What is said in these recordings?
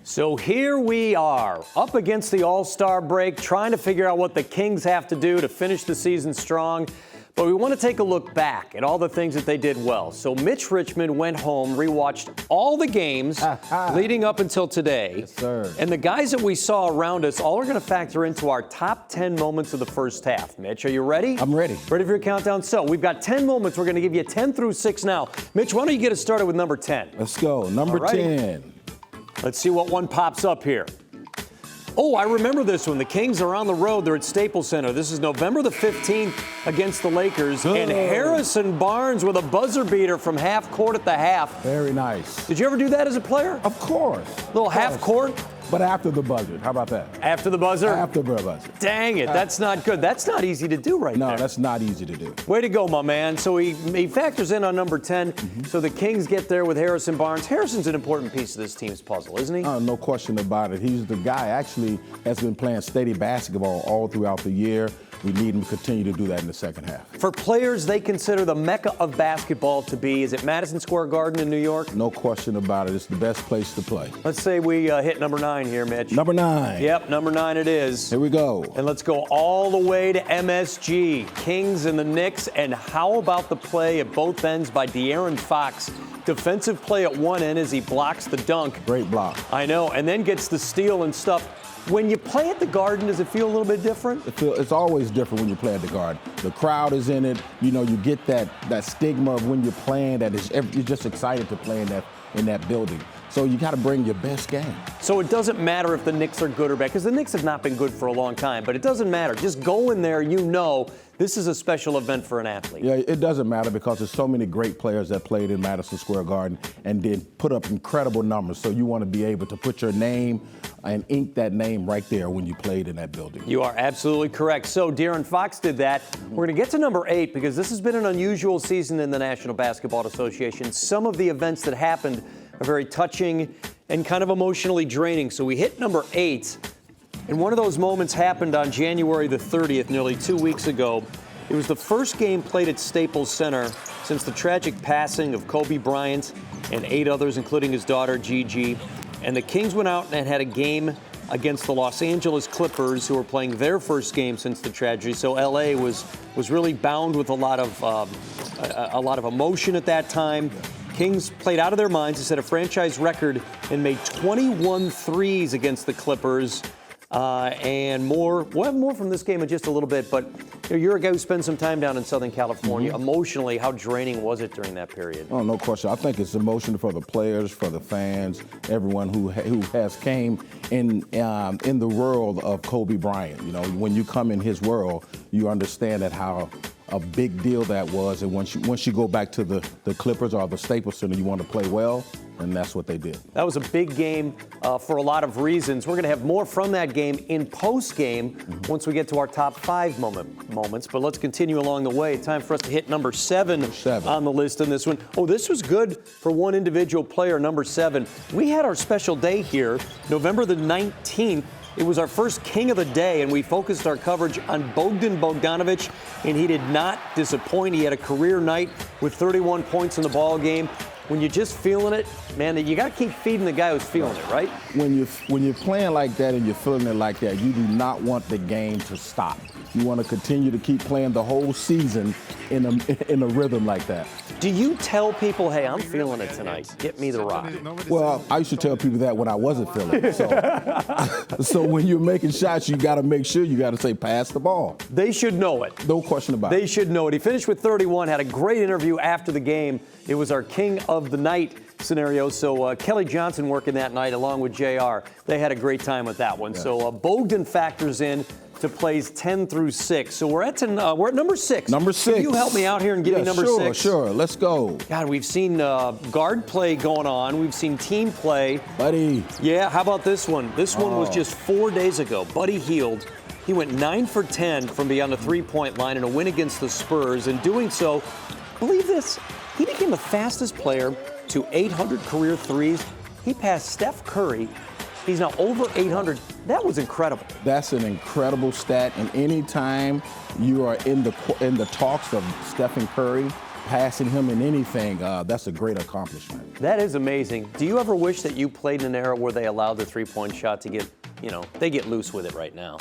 So here we are, up against the All-Star break, trying to figure out what the Kings have to do to finish the season strong. But we want to take a look back at all the things that they did well. So Mitch Richmond went home, rewatched all the games leading up until today. Yes, sir. And the guys that we saw around us all are going to factor into our top 10 moments of the first half. Mitch, are you ready? I'm ready. Ready for your countdown? So we've got 10 moments. We're going to give you 10 through 6 now. Mitch, why don't you get us started with number 10? Let's go. Number 10. Let's see what one pops up here. Oh, I remember this one. The Kings are on the road. They're at Staples Center. This is November the 15th against the Lakers. And Harrison Barnes with a buzzer beater from half court at the half. Very nice. Did you ever do that as a player? Of course. Little half court? But after the buzzer. How about that? After the buzzer? After the buzzer. Dang it. That's not good. That's not easy to do right there. No, that's not easy to do. Way to go, my man. So he factors in on number 10. So the Kings get there with Harrison Barnes. Harrison's an important piece of this team's puzzle, isn't he? No question about it. He's the guy actually has been playing steady basketball all throughout the year. We need him to continue to do that in the second half. For players they consider the mecca of basketball to be, is it Madison Square Garden in New York? No question about it. It's the best place to play. Let's say we hit number 9 here, Mitch. Number 9. Yep, number 9 it is. Here we go. And let's go all the way to MSG, Kings and the Knicks. And how about the play at both ends by De'Aaron Fox? Defensive play at one end as he blocks the dunk. Great block. I know, and then gets the steal and stuff. When you play at the Garden, does it feel a little bit different? It's always different when you play at the Garden. The crowd is in it. You know, you get that stigma of when you're playing you're just excited to play in that building. So you got to bring your best game. So it doesn't matter if the Knicks are good or bad, because the Knicks have not been good for a long time, but it doesn't matter. Just go in there, you know this is a special event for an athlete. Yeah, it doesn't matter because there's so many great players that played in Madison Square Garden and did put up incredible numbers. So you want to be able to put your name and ink that name right there when you played in that building. You are absolutely correct. So De'Aaron Fox did that. We're going to get to number 8 because this has been an unusual season in the National Basketball Association. Some of the events that happened are very touching and kind of emotionally draining. So we hit number 8, and one of those moments happened on January the 30th, nearly 2 weeks ago. It was the first game played at Staples Center since the tragic passing of Kobe Bryant and 8 others, including his daughter, Gigi. And the Kings went out and had a game against the Los Angeles Clippers, who were playing their first game since the tragedy. So LA was really bound with a lot of emotion at that time. Kings played out of their minds. They set a franchise record and made 21 threes against the Clippers. And more. We'll have more from this game in just a little bit, but you're a guy who spent some time down in Southern California. Emotionally, how draining was it during that period? Oh, no question. I think it's emotional for the players, for the fans, everyone who has came in the world of Kobe Bryant. You know, when you come in his world, you understand that how a big deal that was. And once you go back to the Clippers or the Staples Center, you want to play well. And that's what they did. That was a big game for a lot of reasons. We're going to have more from that game in postgame once we get to our top 5 moments. But let's continue along the way. Time for us to hit number 7 on the list in this one. Oh, this was good for one individual player, number 7. We had our special day here, November the 19th. It was our first King of the Day, and we focused our coverage on Bogdan Bogdanovic, and he did not disappoint. He had a career night with 31 points in the ball game. When you're just feeling it, man, you got to keep feeding the guy who's feeling it, right? When you're playing like that and you're feeling it like that, you do not want the game to stop. You want to continue to keep playing the whole season in a rhythm like that. Do you tell people, hey, I'm feeling it tonight, get me the rock? Well, I used to tell people that when I wasn't feeling it. So when you're making shots, you got to make sure you got to say, pass the ball. They should know it. No question about it. They should know it. He finished with 31, had a great interview after the game. It was our King of the Night scenario. So Kelly Johnson working that night along with JR. They had a great time with that one. Yes. So Bogdan factors in to plays 10 through 6. So we're at number 6. Number 6. Can you help me out here and give me number 6? Sure. Let's go. God, we've seen guard play going on. We've seen team play. Buddy. Yeah, how about this one? This one was just 4 days ago. Buddy Hield. He went 9 for 10 from beyond the three-point line in a win against the Spurs. In doing so, believe this, he became the fastest player to 800 career threes. He passed Steph Curry. He's now over 800. That was incredible. That's an incredible stat. And any time you are in the talks of Stephen Curry, passing him in anything, that's a great accomplishment. That is amazing. Do you ever wish that you played in an era where they allowed the three-point shot to get, they get loose with it right now?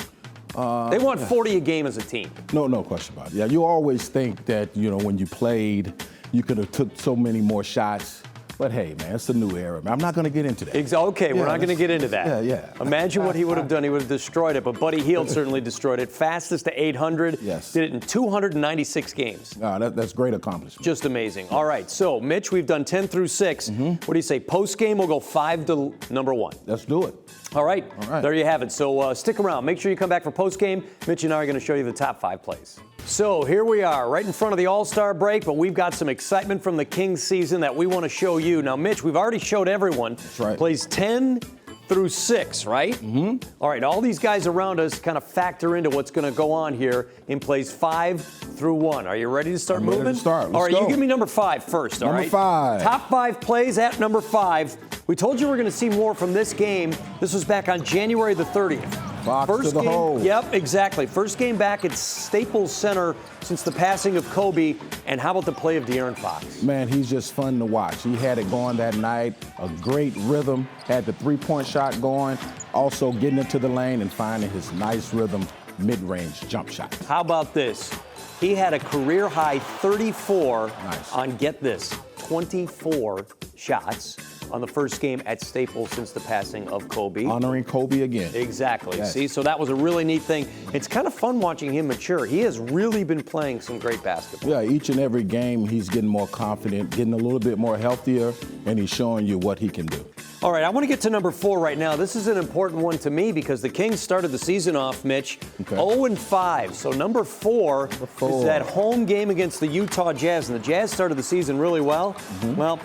They want 40 a game as a team. No question about it. Yeah, you always think that, when you played, you could have took so many more shots. But hey, man, it's a new era. I'm not going to get into that. Okay, we're not going to get into that. Yeah. Imagine what he would have done. He would have destroyed it. But Buddy Hield certainly destroyed it. Fastest to 800. Yes. Did it in 296 games. That's great accomplishment. Just amazing. All right, so Mitch, we've done 10 through 6. What do you say? Post game, we'll go 5 to number 1. Let's do it. All right. There you have it. So stick around. Make sure you come back for post game. Mitch and I are going to show you the top 5 plays. So here we are, right in front of the All-Star break, but we've got some excitement from the Kings season that we want to show you. Now, Mitch, we've already showed everyone. That's right. Plays 10 through 6, right? Mm-hmm. All right, all these guys around us kind of factor into what's going to go on here in plays 5 through 1. Are you ready to start moving? Ready to start. Let's all right, go. you give me number 5 first, all right? Number 5. Top 5 plays at number 5. We told you we're going to see more from this game. This was back on January the 30th. Fox First to the game, hole. Yep, exactly. First game back at Staples Center since the passing of Kobe. And how about the play of De'Aaron Fox? Man, he's just fun to watch. He had it going that night, a great rhythm, had the three-point shot going, also getting into the lane and finding his nice rhythm mid-range jump shot. How about this? He had a career-high 34 on, get this, 24 shots on the first game at Staples since the passing of Kobe. Honoring Kobe again. Exactly. Yes. See, so that was a really neat thing. It's kind of fun watching him mature. He has really been playing some great basketball. Yeah, each and every game he's getting more confident, getting a little bit more healthier, and he's showing you what he can do. All right, I want to get to number 4 right now. This is an important one to me because the Kings started the season off, Mitch, 0-5. So number 4 is that home game against the Utah Jazz. And the Jazz started the season really well. Well,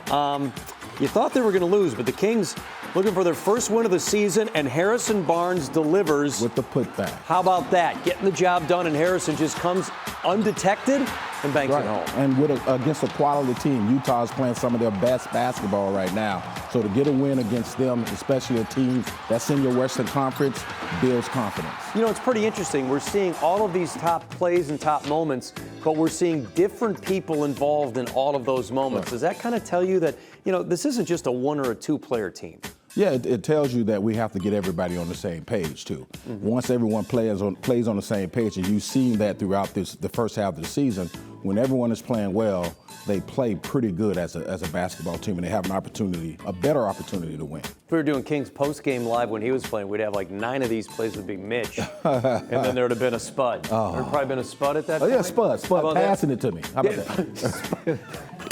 you thought they were going to lose, but the Kings looking for their first win of the season, and Harrison Barnes delivers. With the putback. How about that? Getting the job done, and Harrison just comes undetected and banks it home. And against a quality team, Utah's playing some of their best basketball right now. So to get a win against them, especially a team that's in your Western Conference, builds confidence. It's pretty interesting. We're seeing all of these top plays and top moments, but we're seeing different people involved in all of those moments. Does that kind of tell you that, this isn't just a 1 or a 2 player team? Yeah, it tells you that we have to get everybody on the same page, too. Once everyone plays on the same page, and you've seen that throughout the first half of the season, when everyone is playing well, they play pretty good as a basketball team, and they have a better opportunity to win. If we were doing Kings post-game live when he was playing, we'd have like 9 of these plays would be Mitch, and then there would have been a Spud. There would probably been a Spud at that point. Yeah, Spud passing it to me. How about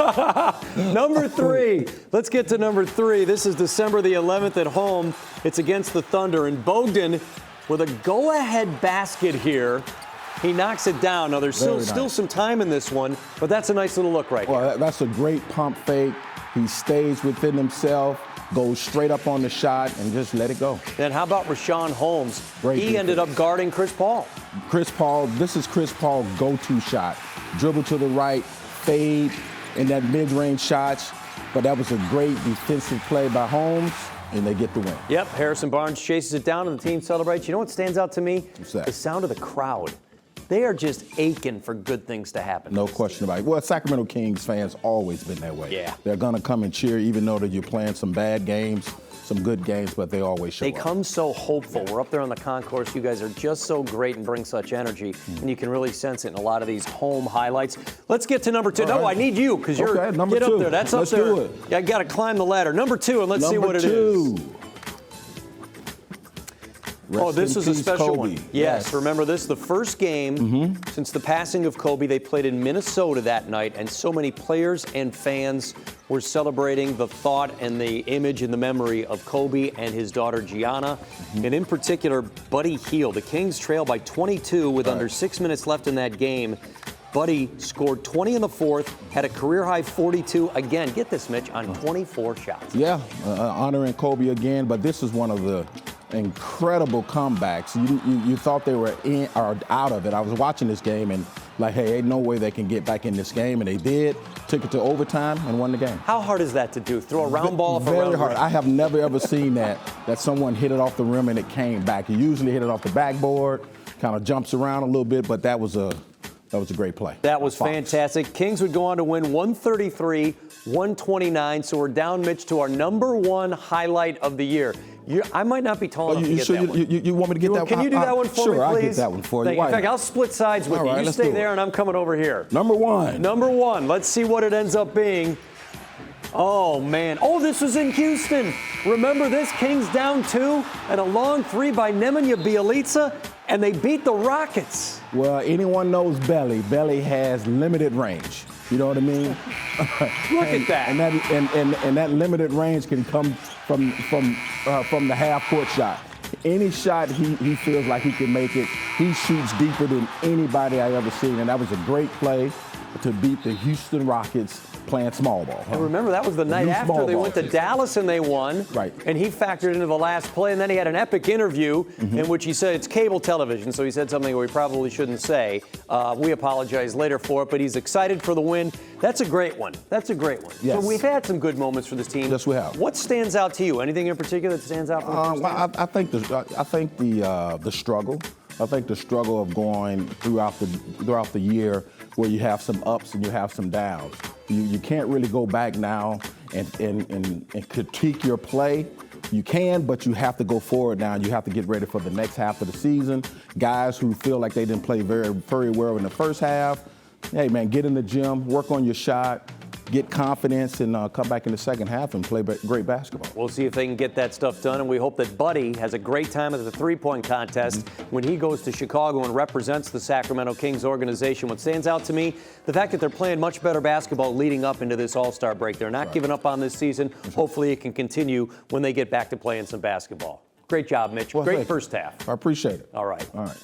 that? Number 3. Let's get to number 3. This is December the 11th at home. It's against the Thunder. And Bogdan with a go-ahead basket here. He knocks it down. Now, there's still some time in this one, but that's a nice little look right here. That's a great pump fake. He stays within himself, goes straight up on the shot, and just let it go. Then how about Rashawn Holmes? Great he defense. ended up guarding Chris Paul. This is Chris Paul's go-to shot. Dribble to the right, fade in that mid-range shots. But that was a great defensive play by Holmes, and they get the win. Yep, Harrison Barnes chases it down, and the team celebrates. You know what stands out to me? What's that? The sound of the crowd. They are just aching for good things to happen. No question about it. Well, Sacramento Kings fans always been that way. Yeah. They're going to come and cheer, even though that you're playing some bad games, some good games, but they always show up. They come so hopeful. We're up there on the concourse. You guys are just so great and bring such energy, and you can really sense it in a lot of these home highlights. Let's get to number 2. All No, right. I need you because you're number get 2. up there. That's Let's up there. do it. Yeah, I got to climb the ladder. Number 2, and let's see what it is. This is a special one. Yes, remember this, the first game since the passing of Kobe. They played in Minnesota that night, and so many players and fans were celebrating the thought and the image and the memory of Kobe and his daughter Gianna, and in particular, Buddy Hield. The Kings trail by 22 with under 6 minutes left in that game. Buddy scored 20 in the fourth, had a career-high 42, again, get this, Mitch, on 24 shots. Yeah, honoring Kobe again, but this is one of the incredible comebacks. You thought they were in or out of it. I was watching this game and like, hey, ain't no way they can get back in this game, and they did. Took it to overtime and won the game. How hard is that to do? Throw a round ball off a round Very hard. rim? I have never ever seen that someone hit it off the rim and it came back. You usually hit it off the backboard, kind of jumps around a little bit, but that was a That was a great play. That was fantastic. Kings would go on to win 133-129. So we're down, Mitch, to our number one highlight of the year. I might not be tall enough to get that one. You want me to get that one? Can you do that one for me, please? Sure, I'll get that one for you. In fact, I'll split sides with you. You stay there, and I'm coming over here. Number one. Number one. Let's see what it ends up being. Oh, man. Oh, this was in Houston. Remember this? Kings down 2 and a long 3 by Nemanja Bjelica, and they beat the Rockets. Well, anyone knows Belly. Belly has limited range. You know what I mean? Look at that. And that limited range can come from the half-court shot. Any shot he feels like he can make it, he shoots deeper than anybody I ever seen. And that was a great play to beat the Houston Rockets playing small ball. And remember, that was the night after they went to Dallas and they won. Right. And he factored into the last play, and then he had an epic interview in which he said it's cable television, so he said something we probably shouldn't say. We apologize later for it, but he's excited for the win. That's a great one. That's a great one. Yes. So we've had some good moments for this team. Yes, we have. What stands out to you? Anything in particular that stands out? I think the struggle. I think the struggle of going throughout the year where you have some ups and you have some downs. You can't really go back now and critique your play. You can, but you have to go forward now. You have to get ready for the next half of the season. Guys who feel like they didn't play very, very well in the first half, hey, man, get in the gym, work on your shot, get confidence, and come back in the second half and play great basketball. We'll see if they can get that stuff done, and we hope that Buddy has a great time at the three-point contest when he goes to Chicago and represents the Sacramento Kings organization. What stands out to me, the fact that they're playing much better basketball leading up into this All-Star break. They're not giving up on this season. Hopefully it can continue when they get back to playing some basketball. Great job, Mitch. Great first half. I appreciate it. All right. All right.